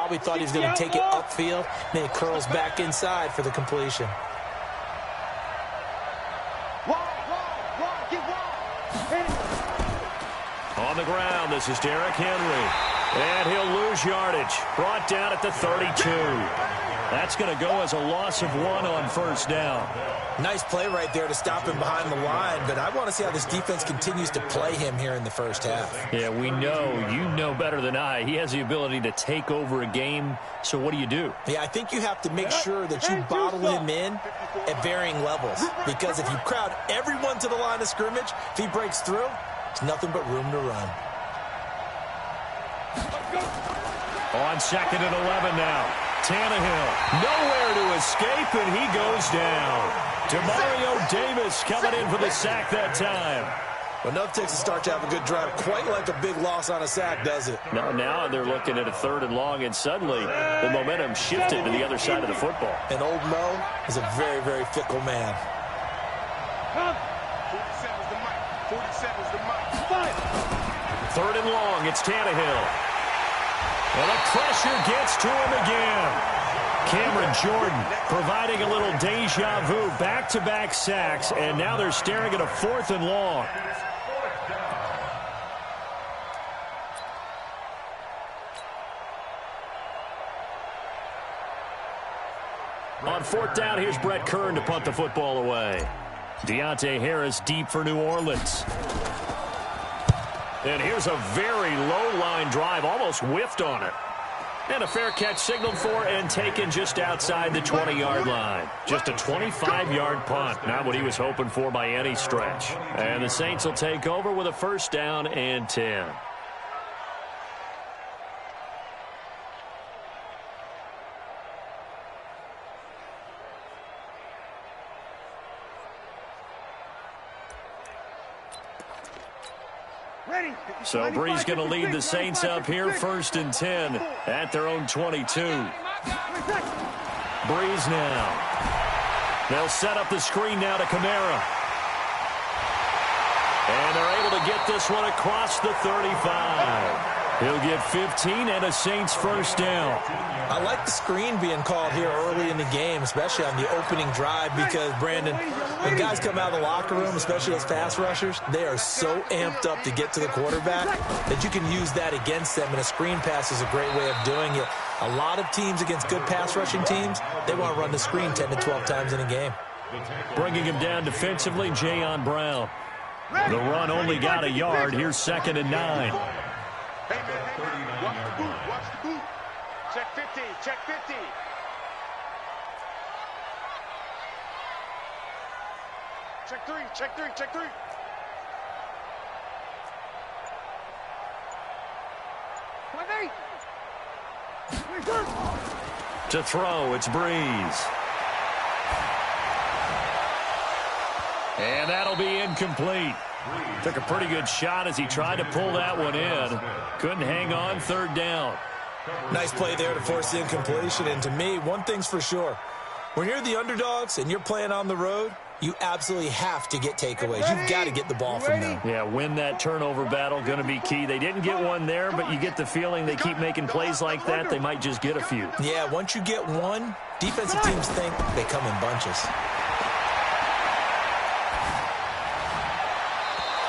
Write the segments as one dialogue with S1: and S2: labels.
S1: Probably thought he was going to take it upfield. Then it curls back inside for the completion.
S2: On the ground, this is Derrick Henry. And he'll lose yardage. Brought down at the 32. That's going to go as a loss of 1 on first down.
S1: Nice play right there to stop him behind the line, but I want to see how this defense continues to play him here in the first half.
S2: Yeah, we know. You know better than I. He has the ability to take over a game, so what do?
S1: Yeah, I think you have to make sure that you bottle him in at varying levels, because if you crowd everyone to the line of scrimmage, if he breaks through, it's nothing but room to run.
S2: On 2nd and 11 now. Tannehill nowhere to escape, and he goes down. Demario Davis coming in for the sack that time.
S1: Well, enough takes a start to have a good drive. Quite like a big loss on a sack, does it?
S2: No, now they're looking at a 3rd and long, and suddenly the momentum shifted to the other side of the football.
S1: And old Mo is a very, very fickle man.
S3: 47's the mic. 47's the mic.
S2: 3rd and long, it's Tannehill. Well, the pressure gets to him again. Cameron Jordan providing a little deja vu, back-to-back sacks, and now they're staring at a 4th and long. On 4th down, here's Brett Kern to punt the football away. Deontay Harris deep for New Orleans. And here's a very low-line drive, almost whiffed on it. And a fair catch signaled for and taken just outside the 20-yard line. Just a 25-yard punt, not what he was hoping for by any stretch. And the Saints will take over with a 1st down and 10. So Brees going to lead the Saints up here, 1st and 10 at their own 22. Brees now. They'll set up the screen now to Kamara. And they're able to get this one across the 35. He'll get 15 and a Saints 1st down.
S1: I like the screen being called here early in the game, especially on the opening drive, because, Brandon, when guys come out of the locker room, especially as pass rushers, they are so amped up to get to the quarterback that you can use that against them, and a screen pass is a great way of doing it. A lot of teams against good pass rushing teams, they want to run the screen 10 to 12 times in a game.
S2: Bringing him down defensively, Jayon Brown. The run only got a yard. Here's 2nd and 9.
S3: Hey, man, watch the boot, watch the boot. Check 50, check 50. Check 3, check 3, check 3.
S2: To throw, it's Brees. And that'll be incomplete. Took a pretty good shot as he tried to pull that one in. Couldn't hang on, 3rd down.
S1: Nice play there to force the incompletion. And to me, one thing's for sure. When you're the underdogs and you're playing on the road, you absolutely have to get takeaways. You've got to get the ball from them.
S2: Yeah, win that turnover battle, going to be key. They didn't get one there, but you get the feeling they keep making plays like that, they might just get a few.
S1: Yeah, once you get one, defensive teams think they come in bunches.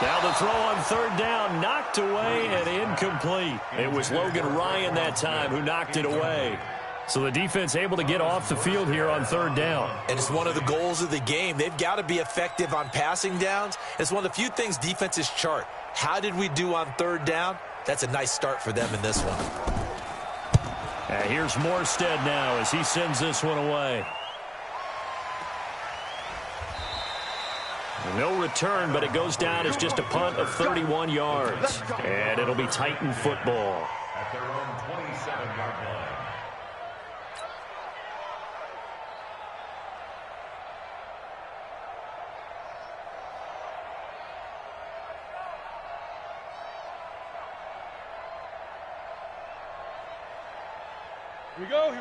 S2: Now the throw on 3rd down, knocked away and incomplete. It was Logan Ryan that time who knocked it away. So the defense able to get off the field here on 3rd down.
S1: And it's one of the goals of the game. They've got to be effective on passing downs. It's one of the few things defenses chart. How did we do on 3rd down? That's a nice start for them in this one.
S2: And here's Morstead now as he sends this one away. No return, but it goes down as just a punt of 31 yards. And it'll be Titan football.
S4: At their own 27-yard line.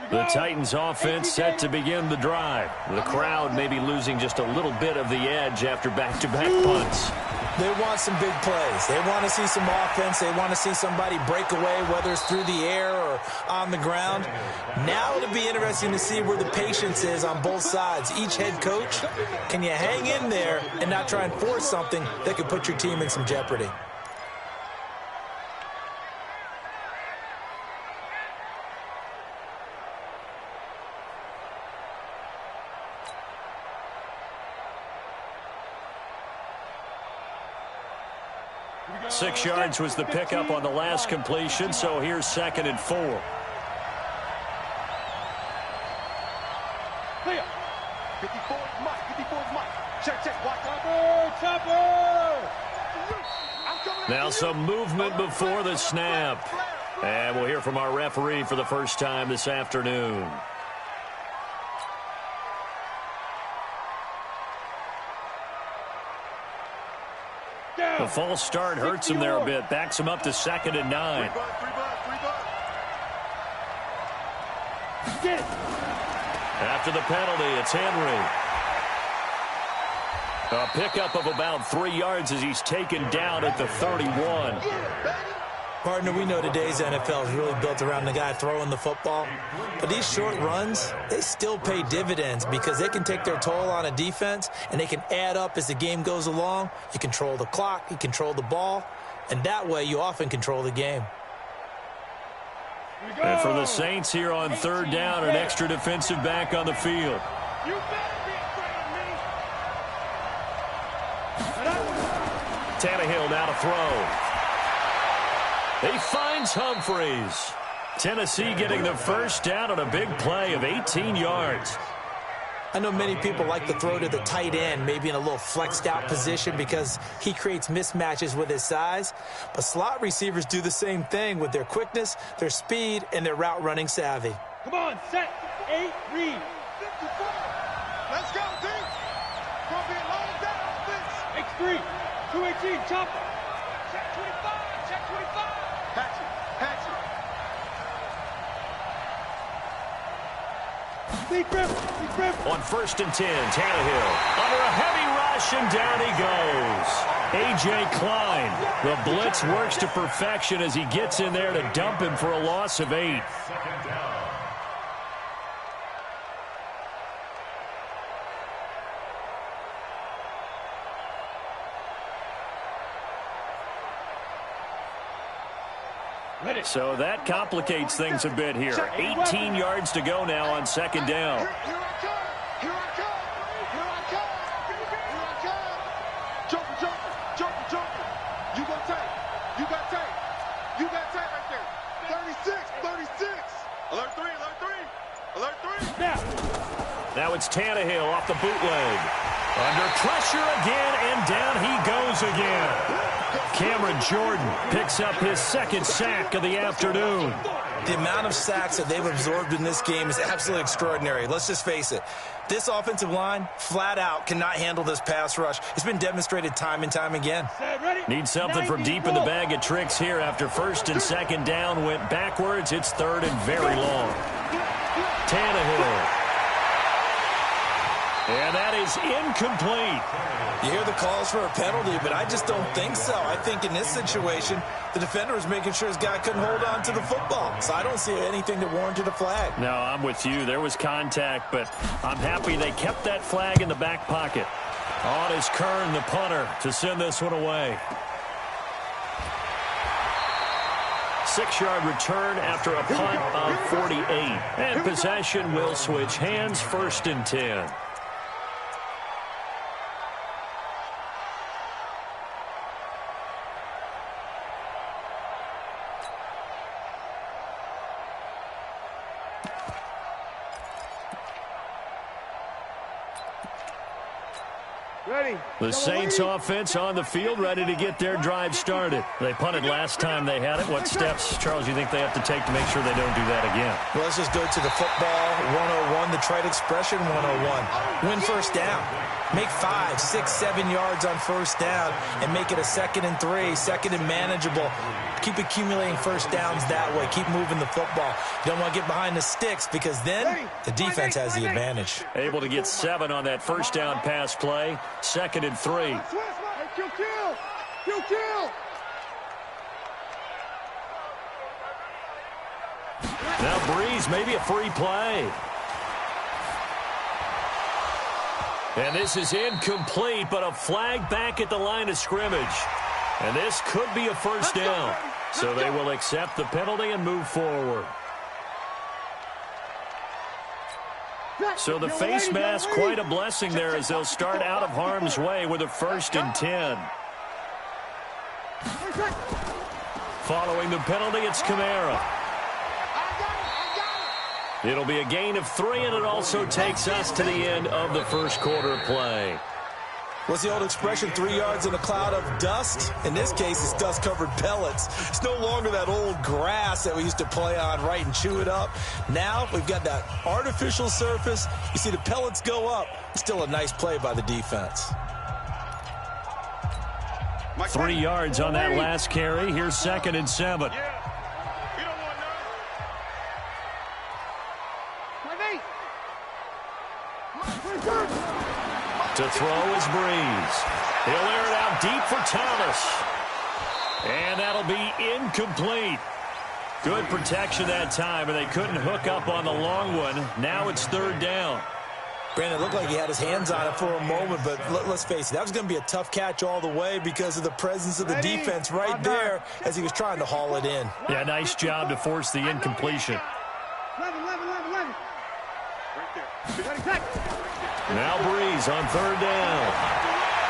S2: The Titans offense set to begin the drive. The crowd may be losing just a little bit of the edge after back-to-back punts.
S1: They want some big plays. They want to see some offense. They want to see somebody break away, whether it's through the air or on the ground. Now it'll be interesting to see where the patience is on both sides. Each head coach, can you hang in there and not try and force something that could put your team in some jeopardy?
S2: Six yards was the pickup on the last completion, so here's 2nd and 4.
S3: Clear. 54 is Mike. 54 is Mike. Check. Watch out.
S2: Now some movement before the snap. And we'll hear from our referee for the first time this afternoon. The false start hurts him there a bit. Backs him up to 2nd and 9. After the penalty, it's Henry. A pickup of about 3 yards as he's taken down at the 31.
S1: Partner, we know today's NFL is really built around the guy throwing the football. But these short runs, they still pay dividends because they can take their toll on a defense and they can add up as the game goes along. You control the clock, you control the ball, and that way you often control the game.
S2: And for the Saints here on 3rd down, an extra defensive back on the field.
S3: You better be afraid of me.
S2: Tannehill now to throw. He finds Humphreys. Tennessee getting the first down on a big play of 18 yards.
S1: I know many people like to throw to the tight end, maybe in a little flexed out position because he creates mismatches with his size. But slot receivers do the same thing with their quickness, their speed, and their route running savvy.
S3: Come on, set, 8, read. 54. Let's go, D. Gonna be a long down, X3, 218, chopper. Check 25, check 25. Hatchet. Deep grip.
S2: On 1st and 10, Tannehill under a heavy rush, and down he goes. A.J. Klein. The blitz works to perfection as he gets in there to dump him for a loss of 8. So that complicates things a bit here. 18 yards to go now on 2nd down.
S3: Here I come. Jumper. You got tape right there. 36. Alert 3.
S2: Now it's Tannehill off the bootleg. Under pressure again, and down he goes again. Cameron Jordan picks up his 2nd sack of the afternoon.
S1: The amount of sacks that they've absorbed in this game is absolutely extraordinary. Let's just face it. This offensive line, flat out, cannot handle this pass rush. It's been demonstrated time and time again.
S2: Need something from deep in the bag of tricks here after 1st and 2nd down went backwards. It's 3rd and very long. Tannehill. And that is incomplete.
S1: You hear the calls for a penalty, but I just don't think so. I think in this situation, the defender was making sure his guy couldn't hold on to the football. So I don't see anything that warranted a flag.
S2: No, I'm with you. There was contact, but I'm happy they kept that flag in the back pocket. On is Kern, the punter, to send this one away. 6-yard return after a punt of 48. And possession will switch hands, 1st and 10. The Saints offense on the field, ready to get their drive started. They punted last time they had it. What steps, Charles, you think they have to take to make sure they don't do that again?
S1: Well, let's just go to the football 101, the trite expression 101. Win first down. Make 5, 6, 7 yards on first down and make it a 2nd and 3, 2nd and manageable. Keep accumulating first downs that way. Keep moving the football. You don't want to get behind the sticks because then the defense has the advantage.
S2: Able to get 7 on that first down pass play. 2nd and 3.
S3: Kill. Kill!
S2: Now Breeze, maybe a free play. And this is incomplete, but a flag back at the line of scrimmage. And this could be a first down. So they will accept the penalty and move forward. So the face mask, quite a blessing there as they'll start out of harm's way with a 1st and 10. Following the penalty, it's Kamara. It'll be a gain of 3, and it also takes us to the end of the first quarter play.
S1: What's the old expression, 3 yards in a cloud of dust? In this case, it's dust-covered pellets. It's no longer that old grass that we used to play on, right, and chew it up. Now we've got that artificial surface. You see the pellets go up. Still a nice play by the defense.
S2: 3 yards on that last carry. Here's 2nd and 7. To throw is Breeze. He'll air it out deep for Thomas. And that'll be incomplete. Good protection that time, and they couldn't hook up on the long one. Now it's 3rd down.
S1: Brandon, it looked like he had his hands on it for a moment, but let's face it, that was going to be a tough catch all the way because of the presence of the defense right there as he was trying to haul it in.
S2: Yeah, nice job to force the incompletion.
S3: 11. Right there.
S2: Now Breeze on 3rd down.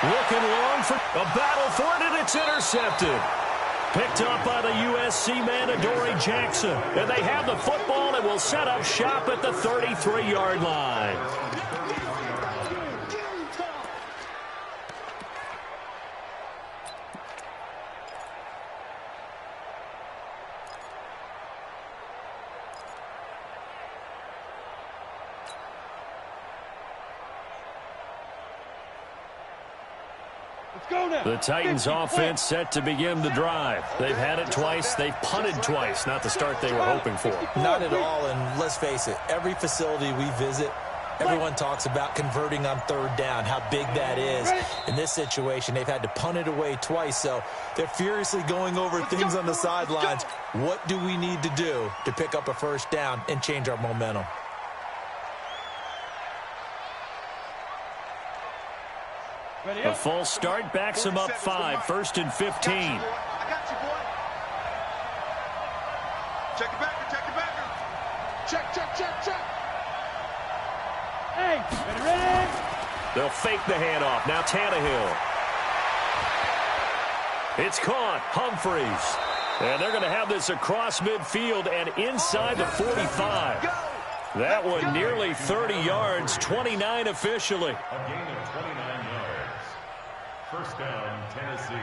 S2: Looking long for a battle for it, and it's intercepted. Picked up by the USC man, Adoree Jackson. And they have the football and will set up shop at the 33-yard line. The Titans offense set to begin the drive. They've had it twice. They've punted twice. Not the start they were hoping for.
S1: Not at all, and let's face it, every facility we visit, everyone talks about converting on 3rd down, how big that is. In this situation, they've had to punt it away twice, so they're furiously going over things on the sidelines. What do we need to do to pick up a 1st down and change our momentum?
S2: A false start backs him up 5, 1st and 15.
S3: I got you, boy. Check it back. Check. Hey, ready?
S2: They'll fake the handoff. Now Tannehill. It's caught. Humphreys. And they're going to have this across midfield and inside the 45. That one nearly 30 yards, 29 officially.
S4: A gain of 29 yards. 1st down, Tennessee.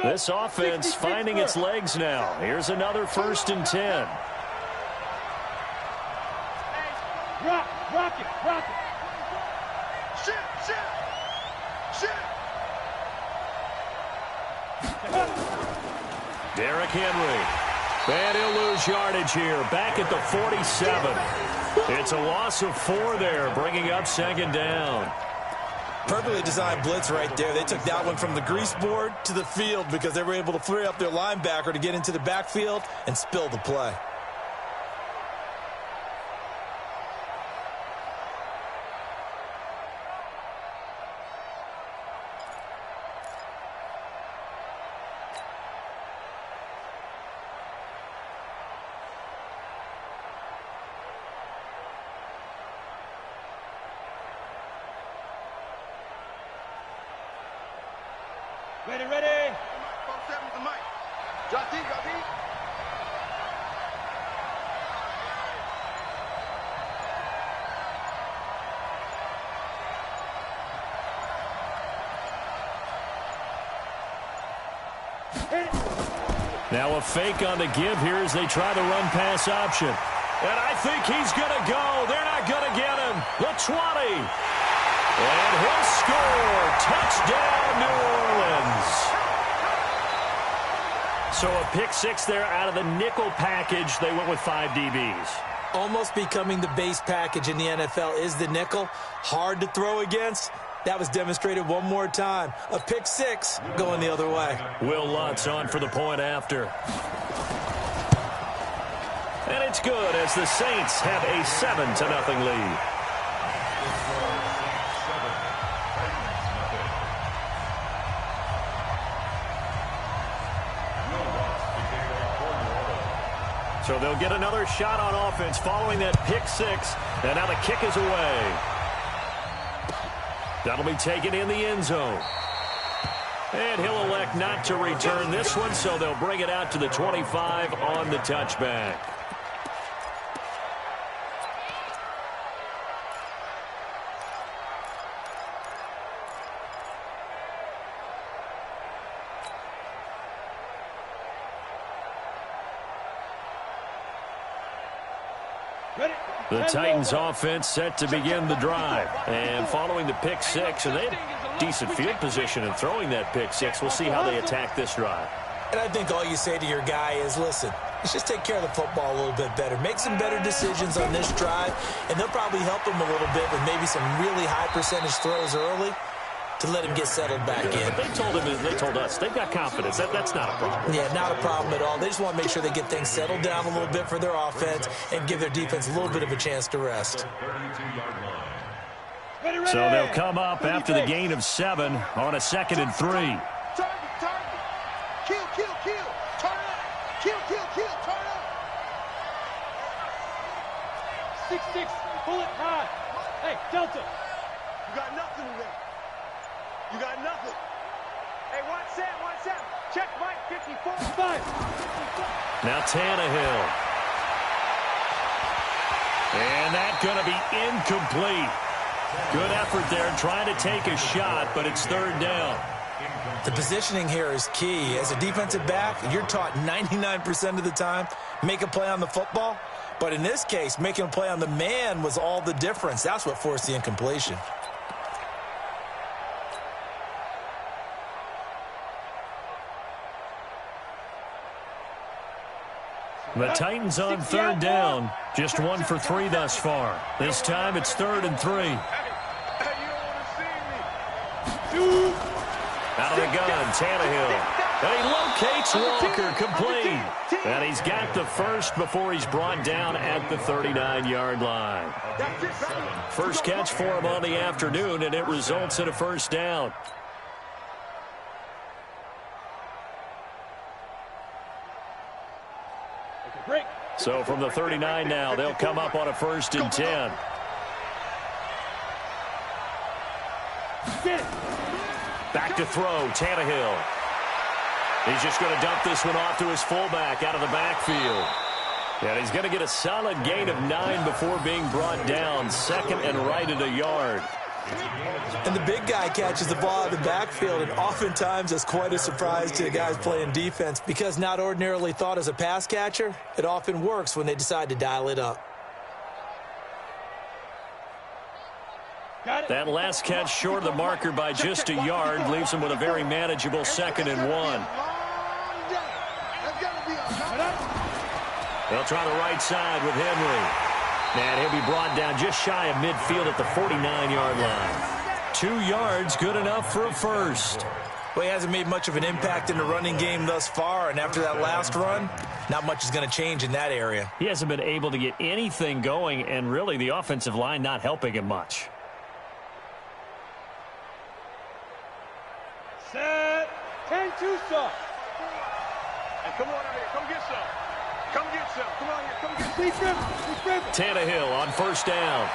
S2: This offense finding its legs now. Here's another 1st and 10.
S3: Rock it. Shit.
S2: Derrick Henry. And he'll lose yardage here. Back at the 47. It's a loss of 4 there, bringing up 2nd down.
S1: Perfectly designed blitz right there. They took that one from the grease board to the field because they were able to free up their linebacker to get into the backfield and spill the play.
S3: Ready. 47 with the mic. Drop D.
S2: Now a fake on the give here as they try the run-pass option. And I think he's going to go. They're not going to get him. The 20. And he'll score. Touchdown, New Orleans. So a pick 6 there out of the nickel package. They went with 5 DBs.
S1: Almost becoming the base package in the NFL is the nickel. Hard to throw against. That was demonstrated one more time. A pick six going the other way.
S2: Will Lutz on for the point after. And it's good as the Saints have a 7-0 lead. So they'll get another shot on offense following that pick six. And now the kick is away. That'll be taken in the end zone. And he'll elect not to return this one, so they'll bring it out to the 25 on the touchback. The Titans offense set to begin the drive. And following the pick six, and they have decent field position in throwing that pick six. We'll see how they attack this drive.
S1: And I think all you say to your guy is, listen, let's just take care of the football a little bit better. Make some better decisions on this drive, and they'll probably help him a little bit with maybe some really high percentage throws early to let him get settled back in.
S2: They told us they've got confidence. That's not a problem.
S1: Yeah, not a problem at all. They just want to make sure they get things settled down a little bit for their offense and give their defense a little bit of a chance to rest.
S2: So they'll come up after the gain of 7 on a 2nd and 3.
S3: Target. Kill. Turn up. Kill. Turn up. 6-6. Pull it high. Hey, Delta. You got nothing today. You got nothing. Hey, watch that. Check Mike, 54. 5.
S2: Now Tannehill. And that's going to be incomplete. Good effort there trying to take a shot, but it's 3rd down.
S1: The positioning here is key. As a defensive back, you're taught 99% of the time, make a play on the football. But in this case, making a play on the man was all the difference. That's what forced the incompletion.
S2: The Titans on 3rd down. Just 1 for 3 thus far. This time it's 3rd and 3. Out of the gun, Tannehill. And he locates Walker, complete. And he's got the first before he's brought down at the 39-yard line. First catch for him on the afternoon, and it results in a 1st down. So from the 39 now, they'll come up on a 1st and 10. Back to throw, Tannehill. He's just going to dump this one off to his fullback out of the backfield. And he's going to get a solid gain of 9 before being brought down. 2nd and right at a yard.
S1: And the big guy catches the ball out of the backfield, and oftentimes it's quite a surprise to the guys playing defense because not ordinarily thought as a pass catcher, it often works when they decide to dial it up.
S2: That last catch short of the marker by just a yard leaves him with a very manageable 2nd and 1. They'll try the right side with Henry. And he'll be brought down just shy of midfield at the 49-yard line. 2 yards, good enough for a 1st.
S1: Well, he hasn't made much of an impact in the running game thus far, and after that last run, not much is going to change in that area.
S2: He hasn't been able to get anything going, and really the offensive line not helping him much.
S3: Set. 10-2 stop. Hey, come on out here. Come get some. Come get some. Come on here. Come get some.
S2: Tannehill on 1st down.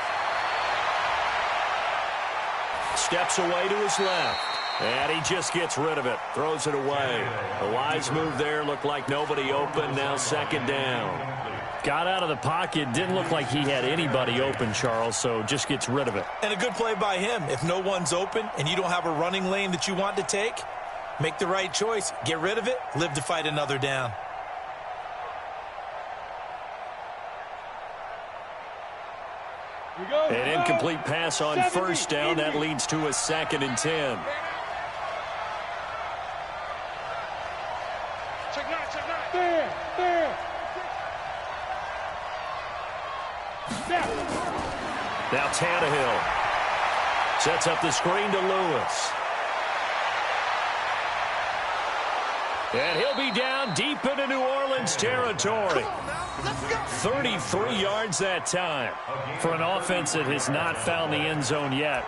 S2: Steps away to his left. And he just gets rid of it. Throws it away. A wise move there. Looked like nobody open. Now 2nd down. Got out of the pocket. Didn't look like he had anybody open, Charles, so just gets rid of it.
S1: And a good play by him. If no one's open and you don't have a running lane that you want to take, make the right choice. Get rid of it. Live to fight another down.
S2: An incomplete pass on 1st down. That leads to a 2nd and 10. Now Tannehill Sets up the screen to Lewis. And he'll be down deep into New Orleans territory. 33 yards that time. For an offense that has not found the end zone yet,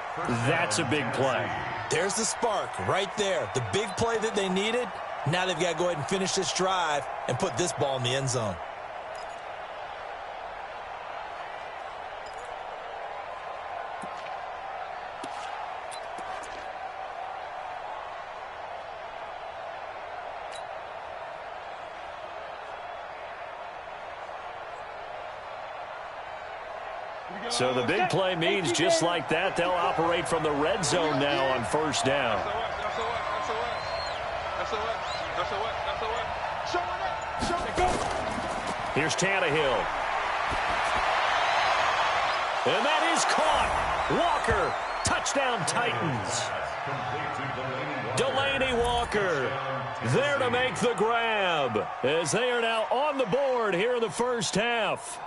S2: that's a big play.
S1: There's the spark right there. The big play that they needed. Now they've got to go ahead and finish this drive and put this ball in the end zone.
S2: So the big play means just like that, they'll operate from the red zone now on first down. Here's Tannehill. And that is caught. Walker, touchdown Titans. Delaney Walker there to make the grab as they are now on the board here in the first half.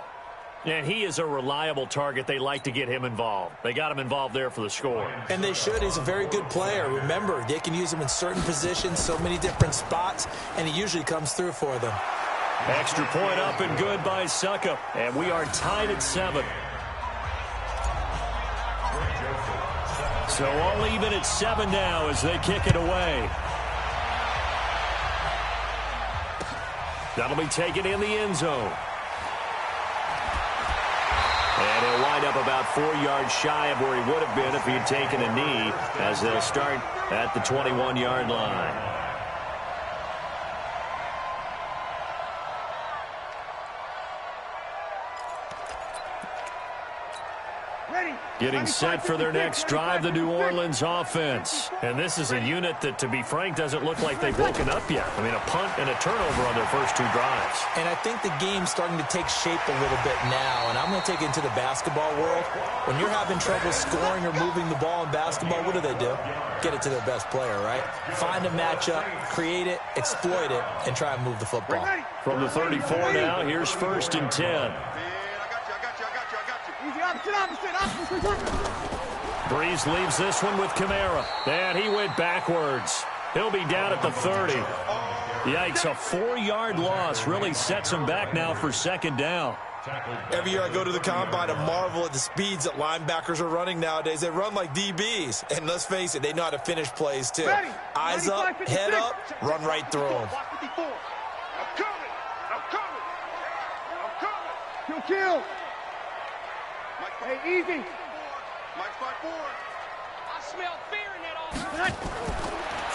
S2: And he is a reliable target. They like to get him involved. They got him involved there for the score.
S1: And they should. He's a very good player. Remember, they can use him in certain positions, so many different spots, and he usually comes through for them.
S2: Extra point up and good by Suckup. And we are tied at 7. So all even at 7 now as they kick it away. That'll be taken in the end zone. And he'll wind up about 4 yards shy of where he would have been if he had taken a knee, as they'll start at the 21-yard line. Getting set for their next drive, the New Orleans offense. And this is a unit that, to be frank, doesn't look like they've woken up yet. I mean, a punt and a turnover on their first 2 drives.
S1: And I think the game's starting to take shape a little bit now. And I'm going to take it into the basketball world. When you're having trouble scoring or moving the ball in basketball, what do? Get it to their best player, right? Find a matchup, create it, exploit it, and try and move the football.
S2: From the 34 now, here's 1st and 10. Breeze leaves this one with Kamara. And he went backwards. He'll be down at the 30. Yikes, a 4-yard loss really sets him back now for 2nd down.
S1: Every year I go to the combine and marvel at the speeds that linebackers are running nowadays. They run like DBs. And let's face it, they know how to finish plays too. Eyes up, head up, run right through them.
S3: Kill. Hey, easy. Mike 5-4. I smell fear in that offense.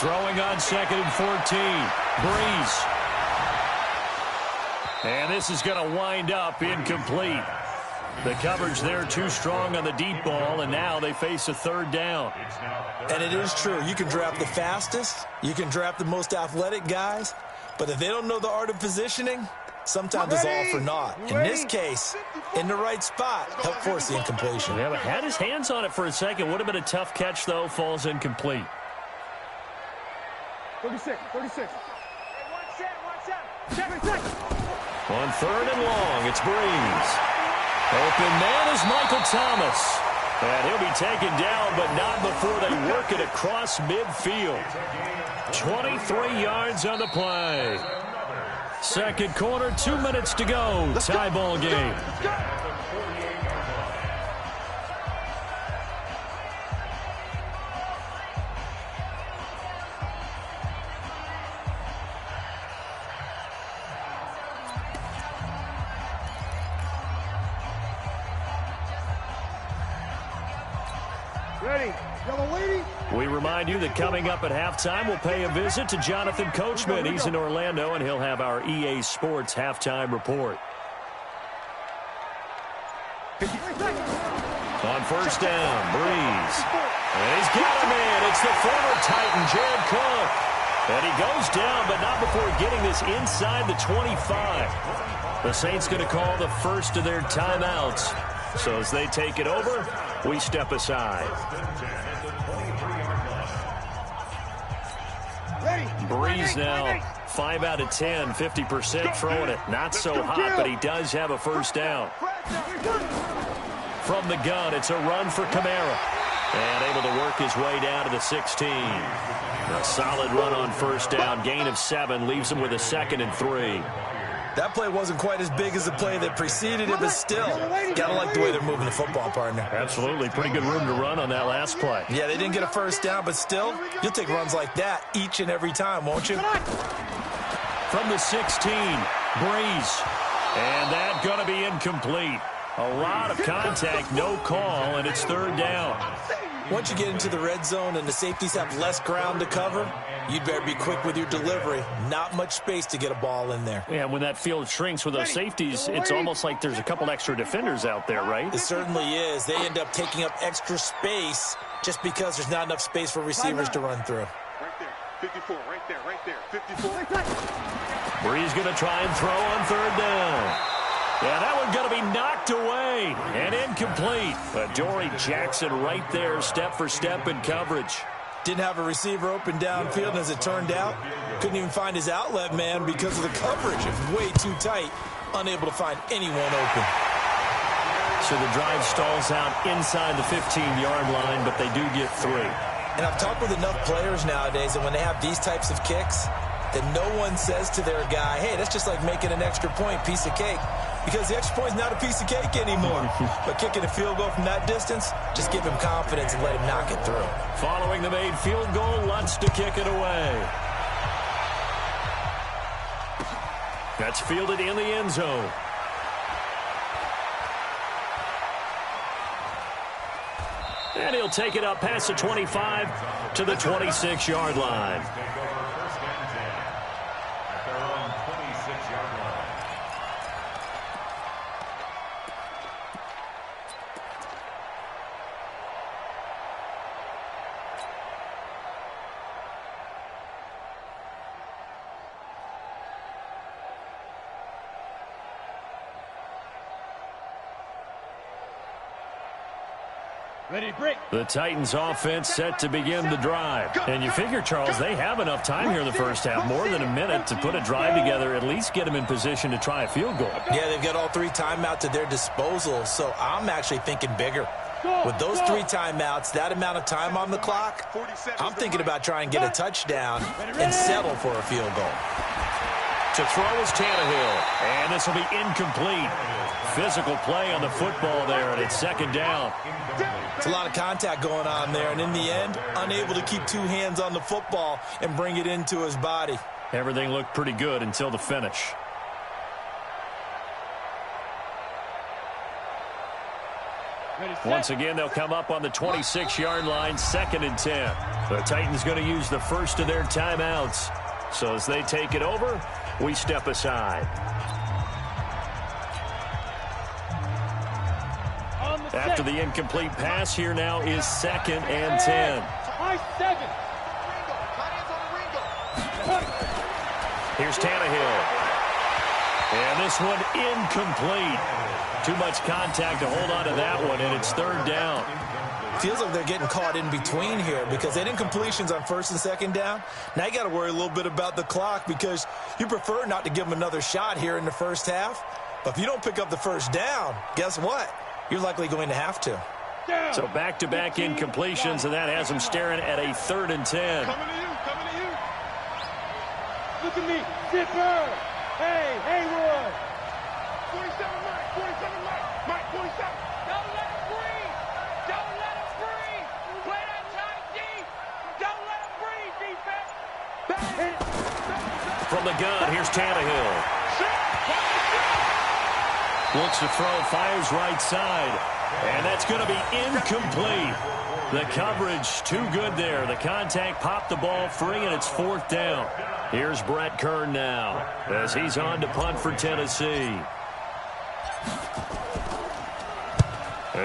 S2: Throwing on 2nd and 14. Breeze. And this is going to wind up incomplete. The coverage there too strong on the deep ball, and now they face a 3rd down.
S1: And it is true. You can draft the fastest. You can draft the most athletic guys. But if they don't know the art of positioning, sometimes it's all for naught. In this case, in the right spot, help force the incompletion.
S2: Yeah, but had his hands on it for a second. Would have been a tough catch, though. Falls incomplete.
S3: 36. Hey, one set.
S2: On 3rd and long, it's Breeze. Open man is Michael Thomas. And he'll be taken down, but not before they work it across midfield. 23 yards on the play. 2nd quarter, 2 minutes to go. Tie ball game.
S3: Ready. Yellow lady.
S2: We remind you that coming up at halftime, we'll pay a visit to Jonathan Coachman. He's in Orlando, and he'll have our EA Sports halftime report. On 1st down, Breeze. And he's got him in. It's the former Titan, Jared Cook. And he goes down, but not before getting this inside the 25. The Saints going to call the first of their timeouts. So as they take it over, we step aside. Breeze now 5 out of 10, 50% throwing it. Not so hot, but he does have a 1st down. From the gun, it's a run for Kamara. And able to work his way down to the 16. A solid run on first down. Gain of 7 leaves him with a 2nd and 3.
S1: That play wasn't quite as big as the play that preceded it, but still, got to like the way they're moving the football, partner.
S2: Absolutely. Pretty good room to run on that last play.
S1: Yeah, they didn't get a first down, but still, you'll take runs like that each and every time, won't you?
S2: From the 16, Breeze. And that going to be incomplete. A lot of contact, no call, and it's 3rd down.
S1: Once you get into the red zone and the safeties have less ground to cover, you'd better be quick with your delivery. Not much space to get a ball in there.
S2: Yeah, when that field shrinks with those safeties, it's almost like there's a couple extra defenders out there, right?
S1: It certainly is. They end up taking up extra space just because there's not enough space for receivers to run through.
S3: Right there, 54, right there, 54.
S2: Breeze going to try and throw on 3rd down. Yeah, that one's going to be knocked away and incomplete. But Dory Jackson right there, step for step in coverage.
S1: Didn't have a receiver open downfield, and as it turned out, couldn't even find his outlet man because of the coverage. It was way too tight, unable to find anyone open.
S2: So the drive stalls out inside the 15-yard line, but they do get 3.
S1: And I've talked with enough players nowadays that when they have these types of kicks, that no one says to their guy, hey, that's just like making an extra point, piece of cake. Because the extra point's not a piece of cake anymore. But kicking a field goal from that distance, just give him confidence and let him knock it through.
S2: Following the made field goal, Lutz to kick it away. That's fielded in the end zone. And he'll take it up past the 25 to the 26-yard line.
S3: Ready, break.
S2: The Titans offense set to begin the drive. And you figure, Charles, they have enough time here in the first half, more than a minute to put a drive together, at least get them in position to try a field goal.
S1: Yeah, they've got all 3 timeouts at their disposal, so I'm actually thinking bigger. With those 3 timeouts, that amount of time on the clock, I'm thinking about trying to get a touchdown and settle for a field goal.
S2: To throw is Tannehill, and this will be incomplete. Physical play on the football there, and it's 2nd down.
S1: It's a lot of contact going on there, and in the end, unable to keep 2 hands on the football and bring it into his body.
S2: Everything looked pretty good until the finish. Once again, they'll come up on the 26-yard line, 2nd and 10. The Titans going to use the first of their timeouts. So as they take it over, we step aside. After the incomplete pass, here now is 2nd and 10. Here's Tannehill. And this one incomplete. Too much contact to hold on to that one, and it's 3rd down.
S1: Feels like they're getting caught in between here because they did incompletions on 1st and 2nd down. Now you got to worry a little bit about the clock because you prefer not to give them another shot here in the first half. But if you don't pick up the first down, guess what? You're likely going to have to.
S2: So back-to-back incompletions, and that has them staring at a 3rd and 10.
S3: Coming to you, coming to you. Look at me, Zipper. Hey, Haywood. 47 Mike, 47 Mike, Mike 47. Don't let him breathe. Don't let him breathe. Play that tight deep. Don't let him breathe, defense.
S2: From the gun, here's Tannehill. Looks to throw, fires right side. And that's going to be incomplete. The coverage too good there. The contact popped the ball free, and it's 4th down. Here's Brett Kern now as he's on to punt for Tennessee.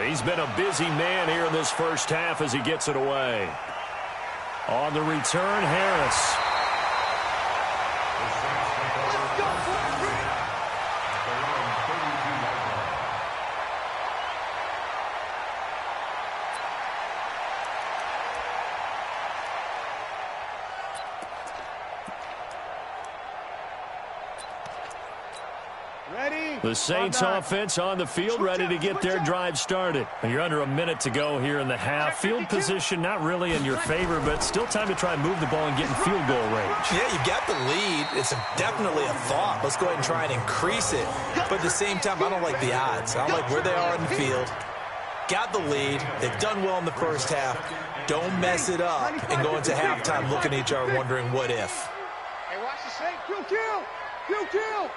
S2: He's been a busy man here in this first half as he gets it away. On the return, Harris.
S3: Ready?
S2: The Saints offense on the field, ready to get their drive started. You're under a minute to go here in the half. Field position not really in your favor, but still time to try and move the ball and get in field goal range.
S1: Yeah, you got the lead. It's definitely a thought. Let's go ahead and try and increase it. But at the same time, I don't like the odds. I don't like where they are in the field. Got the lead. They've done well in the first half. Don't mess it up and go into halftime looking at each other wondering what if.
S3: Hey, watch the snake. Kill.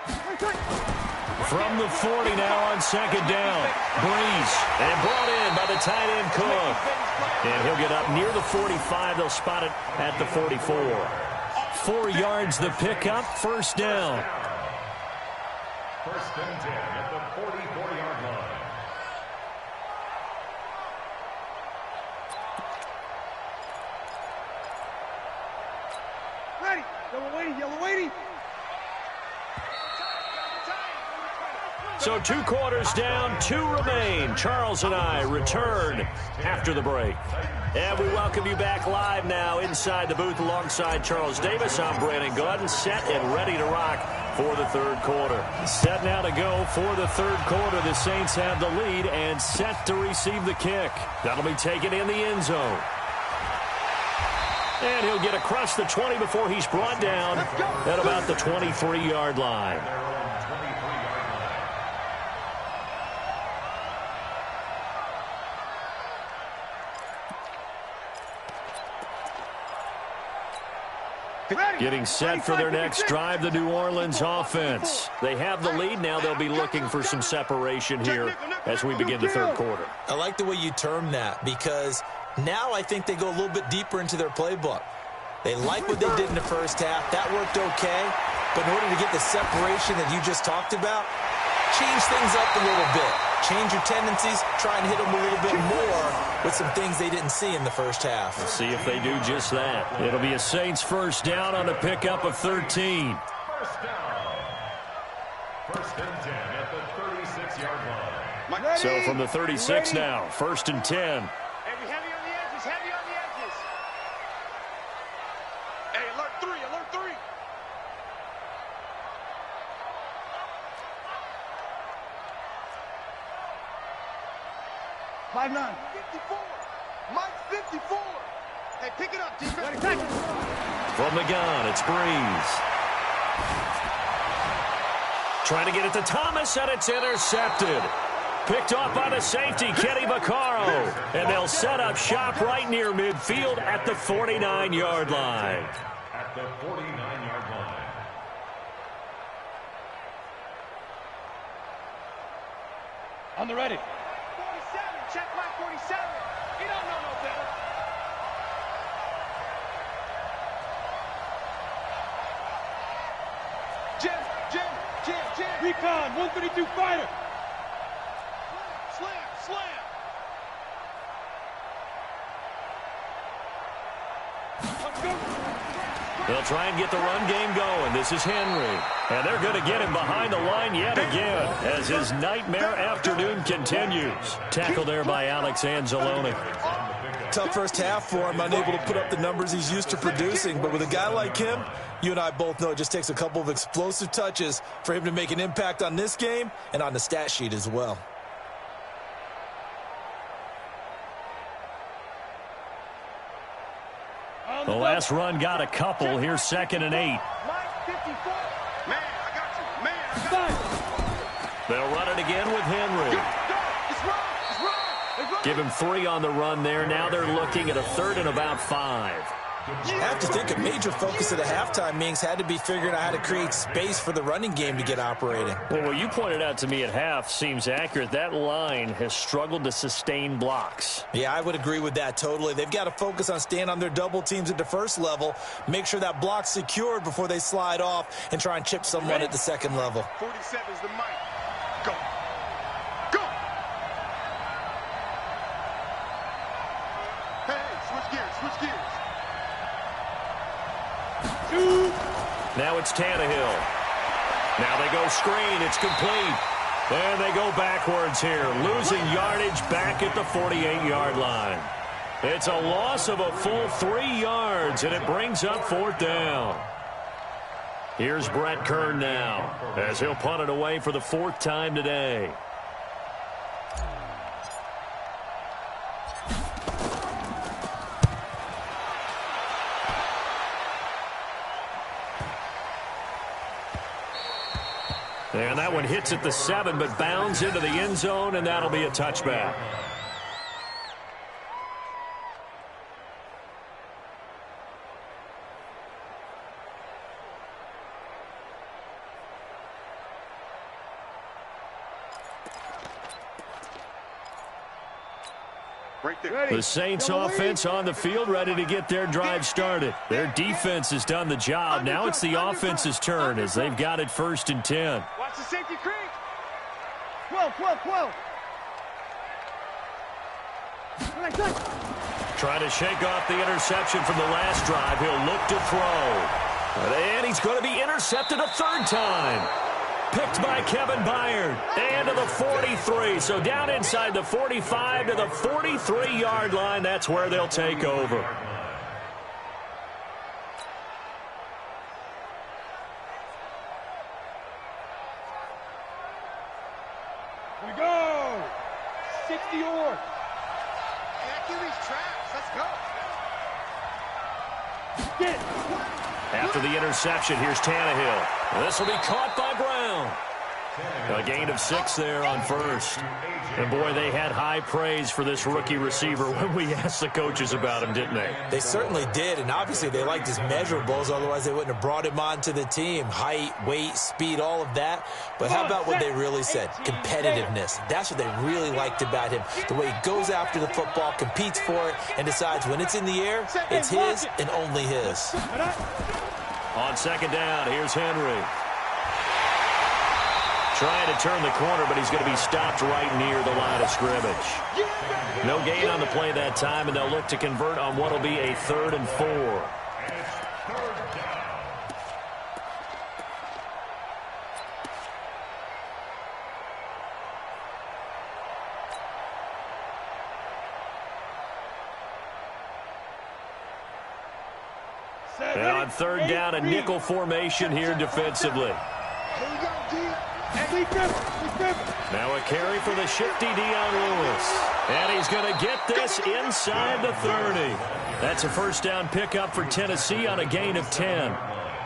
S2: From the 40 now on second down. Breeze. And brought in by the tight end Cook. And he'll get up near the 45. They'll spot it at the 44. 4 yards the pickup. First down.
S4: First and 10 at the 44-yard line.
S3: Ready. Yellow lady.
S2: So 2 quarters down, 2 remain. Charles and I return after the break. And we welcome you back live now inside the booth alongside Charles Davis. I'm Brandon Gordon, set and ready to rock for the third quarter. Set now to go for the third quarter. The Saints have the lead and set to receive the kick. That'll be taken in the end zone. And he'll get across the 20 before he's brought down at about the 23-yard line. Getting set for their next drive, the New Orleans offense. They have the lead now. They'll be looking for some separation here as we begin the third quarter.
S1: I like the way you term that because now I think they go a little bit deeper into their playbook. They like what they did in the first half. That worked okay. But in order to get the separation that you just talked about, change things up a little bit. Change your tendencies. Try and hit them a little bit more with some things they didn't see in the first half.
S2: We'll see if they do just that. It'll be a Saints first down on a pickup of 13.
S4: First down. First and 10 at the 36-yard line.
S2: So from the 36 now, first and 10.
S3: Heavy on the edges. Hey, alert 3. 5'9". 54. Mike 54. Hey, pick it up, defense.
S2: From the gun, it's Breeze. Trying to get it to Thomas, and it's intercepted. Picked off by the safety, Kenny Vaccaro. And they'll set up shop right near midfield at the 49-yard line.
S4: At the 49-yard line.
S3: On the ready. 47. Check my 47. He don't know no better. Jim. Recon, 132 fighter. Slam.
S2: They'll try and get the run game going. This is Henry. And they're going to get him behind the line yet again as his nightmare afternoon continues. Tackle there by Alex Anzalone.
S1: Tough first half for him, unable to put up the numbers he's used to producing. But with a guy like him, you and I both know it just takes a couple of explosive touches for him to make an impact on this game and on the stat sheet as well.
S2: The last run got a couple. Here's 2nd and 8.
S3: Man, I got you.
S2: They'll run it again with Henry. Give him 3 on the run there. Now they're looking at a 3rd and about 5.
S1: I have to think a major focus of the halftime meetings had to be figuring out how to create space for the running game to get operating.
S2: Well, what you pointed out to me at half seems accurate. That line has struggled to sustain blocks.
S1: Yeah, I would agree with that totally. They've got to focus on staying on their double teams at the first level, make sure that block's secured before they slide off and try and chip someone at the second level.
S3: 47 is the mic. Go. Hey, switch gears.
S2: Now it's Tannehill. Now they go screen. It's complete. And they go backwards here, losing yardage back at the 48-yard line. It's a loss of a full 3 yards, and it brings up 4th down. Here's Brett Kern now, as he'll punt it away for the 4th time today. And that one hits at the 7, but bounds into the end zone, and that'll be a touchback. The Saints offense on the field, ready to get their drive started. Their defense has done the job. Now it's the offense's turn as they've got it 1st and 10.
S3: Watch the safety creek. 12, 12, 12.
S2: Trying to shake off the interception from the last drive. He'll look to throw. And he's going to be intercepted a 3rd time. Picked by Kevin Byard. And to the 43. So down inside the 45 to the 43-yard line. That's where they'll take over.
S3: We go. 60 or. Can't do these traps. Let's go. Get.
S2: After the interception, here's Tannehill. This will be caught by Brown. A gain of 6 there on 1st. And, boy, they had high praise for this rookie receiver when we asked the coaches about him, didn't they?
S1: They certainly did, and obviously they liked his measurables. Otherwise, they wouldn't have brought him onto the team. Height, weight, speed, all of that. But how about what they really said? Competitiveness. That's what they really liked about him. The way he goes after the football, competes for it, and decides when it's in the air, it's his and only his.
S2: On 2nd down, here's Henry. Trying to turn the corner, but he's going to be stopped right near the line of scrimmage. No gain on the play that time, and they'll look to convert on what will be a 3rd and 4. And on 3rd down, a nickel formation here defensively. Now a carry for the shifty Dion Lewis. And he's going to get this inside the 30. That's a 1st down pickup for Tennessee on a gain of 10.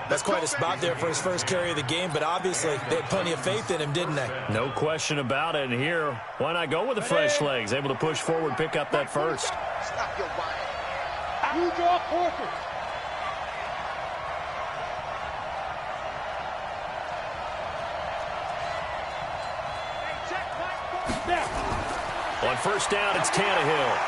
S1: That's quite a spot there for his first carry of the game, but obviously they had plenty of faith in him, didn't they?
S2: No question about it. And here, why not go with the fresh legs? Able to push forward, pick up that 1st.
S3: Stop your whine. You draw quarter.
S2: On 1st down, it's Tannehill.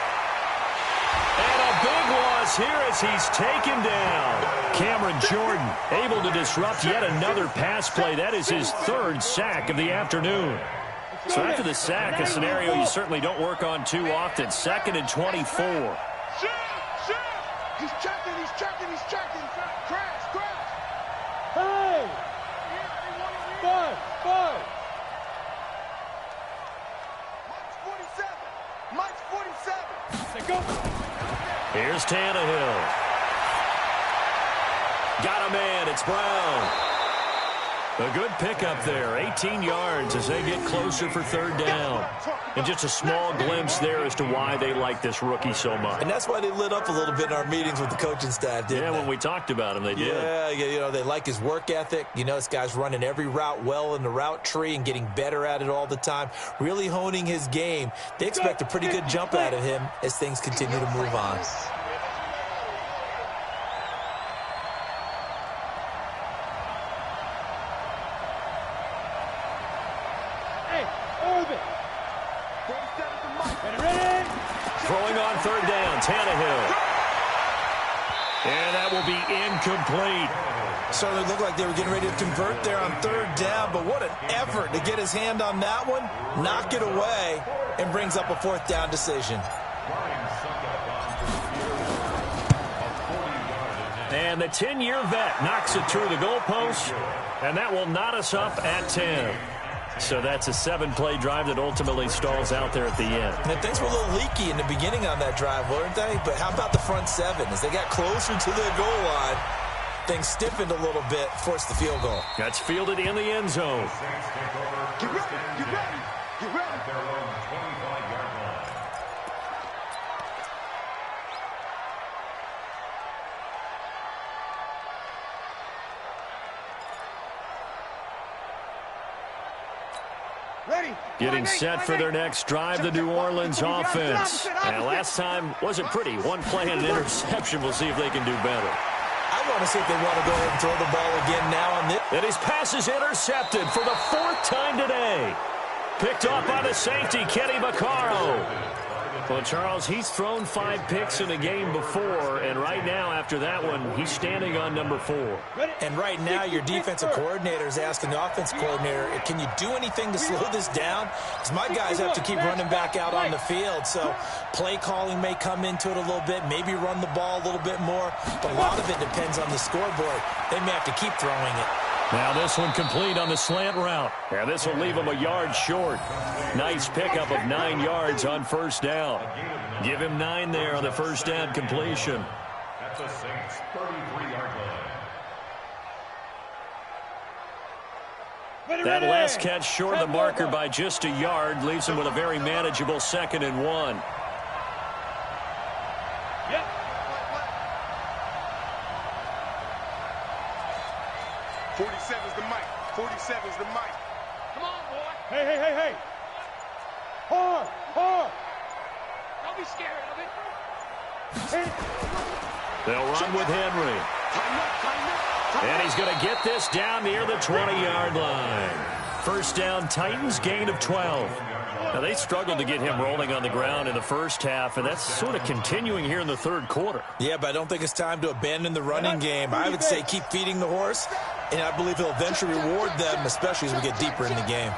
S2: And a big loss here as he's taken down. Cameron Jordan able to disrupt yet another pass play. That is his 3rd sack of the afternoon. So after the sack, a scenario you certainly don't work on too often. 2nd and 24.
S3: He's checking, he's checking, he's checking. Crash, crash. Hey! 5. Mike's 47. Let's go.
S2: Here's Tannehill. Got a man. It's Brown. A good pickup there. 18 yards as they get closer for 3rd down. And just a small glimpse there as to why they like this rookie so much.
S1: And that's why they lit up a little bit in our meetings with the coaching staff, didn't they?
S2: Yeah, when we talked about him, they did.
S1: Yeah, you know, they like his work ethic. You know, this guy's running every route well in the route tree and getting better at it all the time, really honing his game. They expect a pretty good jump out of him as things continue to move on.
S2: Throwing on 3rd down, Tannehill. And that will be incomplete.
S1: Certainly looked like they were getting ready to convert there on 3rd down, but what an effort to get his hand on that one, knock it away, and brings up a 4th down decision.
S2: And the 10-year vet knocks it through the goalpost, and that will knot us up at 10. So that's a 7-play drive that ultimately stalls out there at the end.
S1: And things were a little leaky in the beginning on that drive, weren't they? But how about the front 7? As they got closer to the goal line, things stiffened a little bit, forced the field goal.
S2: That's fielded in the end zone.
S3: Get ready, get ready, get ready.
S4: At their own 25-yard line.
S3: Ready.
S2: Getting set for their next drive, the New Orleans offense. And last time wasn't pretty. One play and an interception. We'll see if they can do better.
S1: I want to see if they want to go ahead and throw the ball again now on this.
S2: And his pass is intercepted for the 4th time today. Picked off by the safety, Kenny Vaccaro. Well, Charles, he's thrown 5 picks in a game before, and right now, after that one, he's standing on number 4.
S1: And right now, your defensive coordinator is asking the offensive coordinator, can you do anything to slow this down? Because my guys have to keep running back out on the field. So play calling may come into it a little bit, maybe run the ball a little bit more. But a lot of it depends on the scoreboard. They may have to keep throwing it.
S2: Now this one complete on the slant route. And this will leave him a yard short. Nice pickup of 9 yards on first down. Give him 9 there on the first down completion.
S4: That's a Saints 33-yard line.
S2: That last catch short of the marker by just a yard leaves him with a very manageable 2nd and 1.
S3: Yep.
S5: 47's the mic. 47's the mic.
S3: Come on, boy. Hey, hey, hey, hey. Hard, hard. Don't be scared of it.
S2: They'll run with Henry. And he's going to get this down near the 20-yard line. First down, Titans, gain of 12. Now, they struggled to get him rolling on the ground in the first half, and that's sort of continuing here in the third quarter.
S1: Yeah, but I don't think it's time to abandon the running game. I would say keep feeding the horse, and I believe he'll eventually reward them, especially as we get deeper in the game.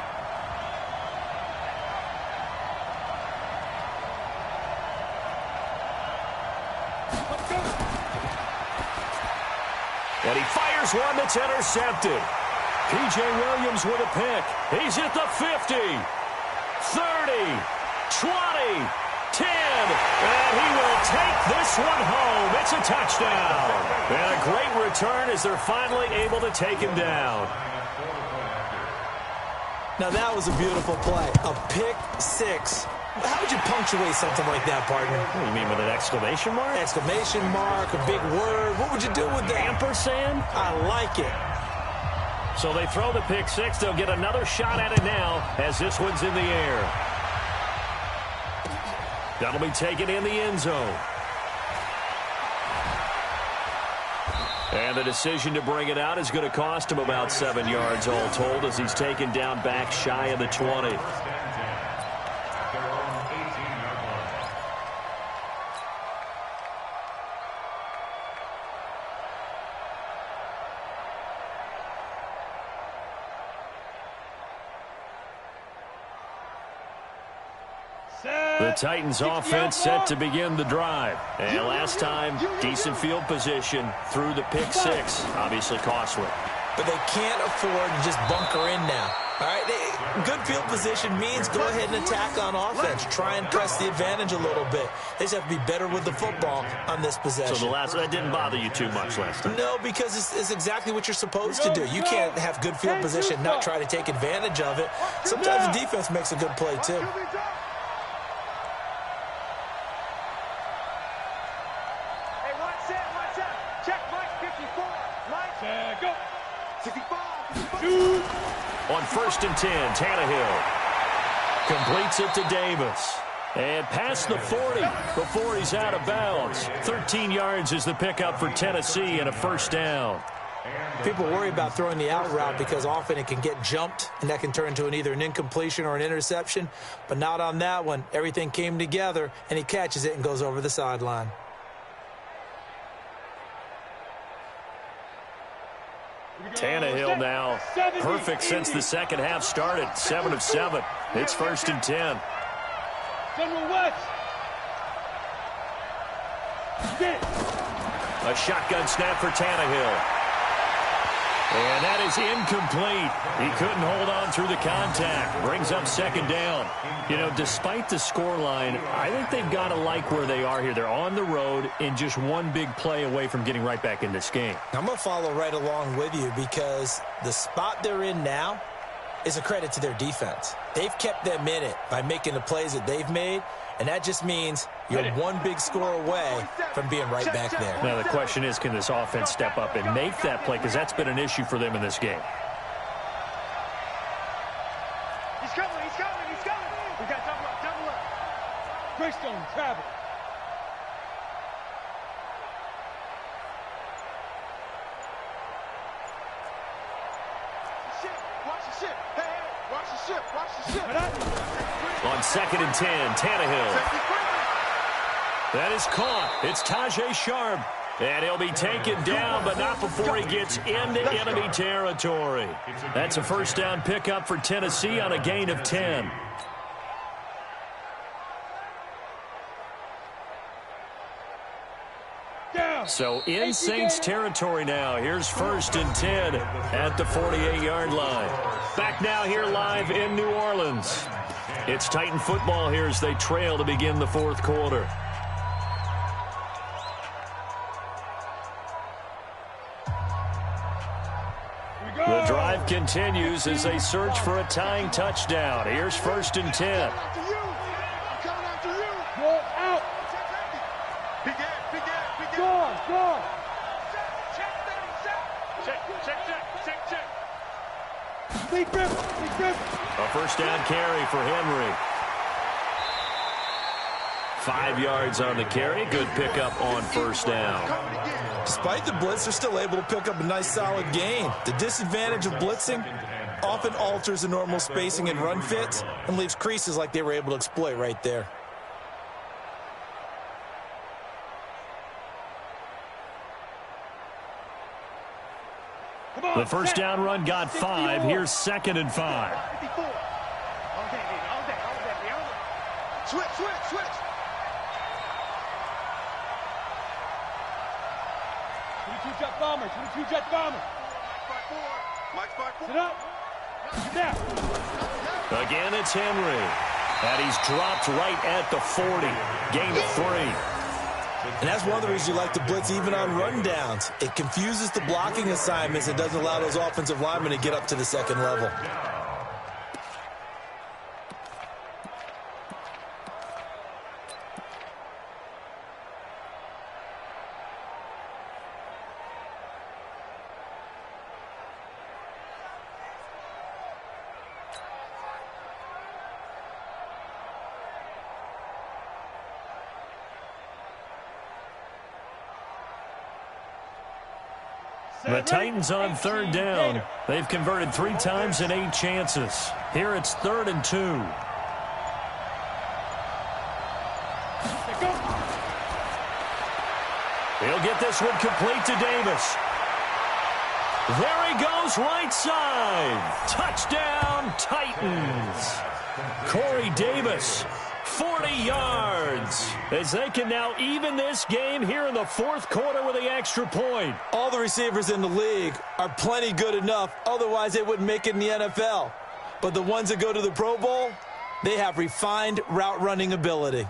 S2: And he fires one that's intercepted. P.J. Williams with a pick. He's at the 50, 30, 20, 10. And he will take this one home. It's a touchdown. And a great return as they're finally able to take him down.
S1: Now, that was a beautiful play. A pick 6. How would you punctuate something like that, partner?
S2: What do you mean, with an exclamation mark?
S1: Exclamation mark, a big word. What would you do with that?
S2: Ampersand?
S1: I like it.
S2: So they throw the pick 6. They'll get another shot at it now as this one's in the air. That'll be taken in the end zone. And the decision to bring it out is going to cost him about 7 yards all told as he's taken down back shy of the 20. The Titans offense set to begin the drive. And last time, decent field position through the pick 6. Obviously costly.
S1: But they can't afford to just bunker in now. All right, good field position means go ahead and attack on offense. Try and press the advantage a little bit. They just have to be better with the football on this possession.
S2: So that didn't bother you too much last time?
S1: No, because it's exactly what you're supposed to do. You can't have good field position and not try to take advantage of it. Sometimes the defense makes a good play, too.
S2: On 1st and 10, Tannehill completes it to Davis. And past the 40 before he's out of bounds. 13 yards is the pickup for Tennessee and a first down.
S1: People worry about throwing the out route because often it can get jumped, and that can turn into either an incompletion or an interception. But not on that one. Everything came together, and he catches it and goes over the sideline.
S2: Tannehill now perfect since the second half started. 7 of 7. It's 1st and 10. A shotgun snap for Tannehill. And that is incomplete. He couldn't hold on through the contact. Brings up second down. You know, despite the scoreline, I think they've got to like where they are here. They're on the road and just one big play away from getting right back in this game.
S1: I'm going to follow right along with you because the spot they're in now is a credit to their defense. They've kept them in it by making the plays that they've made, and that just means you're one big score away from being right back there.
S2: Now the question is, can this offense step up and make that play? Because that's been an issue for them in this game.
S3: He's coming, he's coming, he's coming. We got double up, double up. Greystone, travel. Watch the ship. Hey, hey, watch the ship, watch the ship.
S2: On 2nd and 10, Tannehill. That is caught. It's Tajay Sharp. And he'll be taken down, but not before he gets into enemy territory. That's a first down pickup for Tennessee on a gain of 10. So in Saints territory now. Here's 1st and 10 at the 48-yard line. Back now here live in New Orleans. It's Titan football here as they trail to begin the fourth quarter. The drive continues as they search for a tying touchdown. Here's 1st and 10. A first down carry for Henry. 5 yards on the carry. Good pickup on first down.
S1: Despite the blitz, they're still able to pick up a nice solid gain. The disadvantage of blitzing often alters the normal spacing and run fits and leaves creases like they were able to exploit right there.
S2: The first down run got 5. Here's 2nd and 5.
S3: Switch, switch, switch. 22-jet bomber, 22-jet bomber. Sit up. Sit down.
S2: Again, it's Henry. And he's dropped right at the 40. Gain of 3.
S1: And that's one of the reasons you like to blitz even on rundowns. It confuses the blocking assignments and doesn't allow those offensive linemen to get up to the second level.
S2: The Titans on 3rd down. They've converted 3 times in 8 chances. Here it's 3rd and 2. He'll get this one complete to Davis. There he goes, right side. Touchdown, Titans. Corey Davis, 40 yards. As they can now even this game here in the fourth quarter with the extra point.
S1: All the receivers in the league are plenty good enough. Otherwise, they wouldn't make it in the NFL. But the ones that go to the Pro Bowl, they have refined route running ability.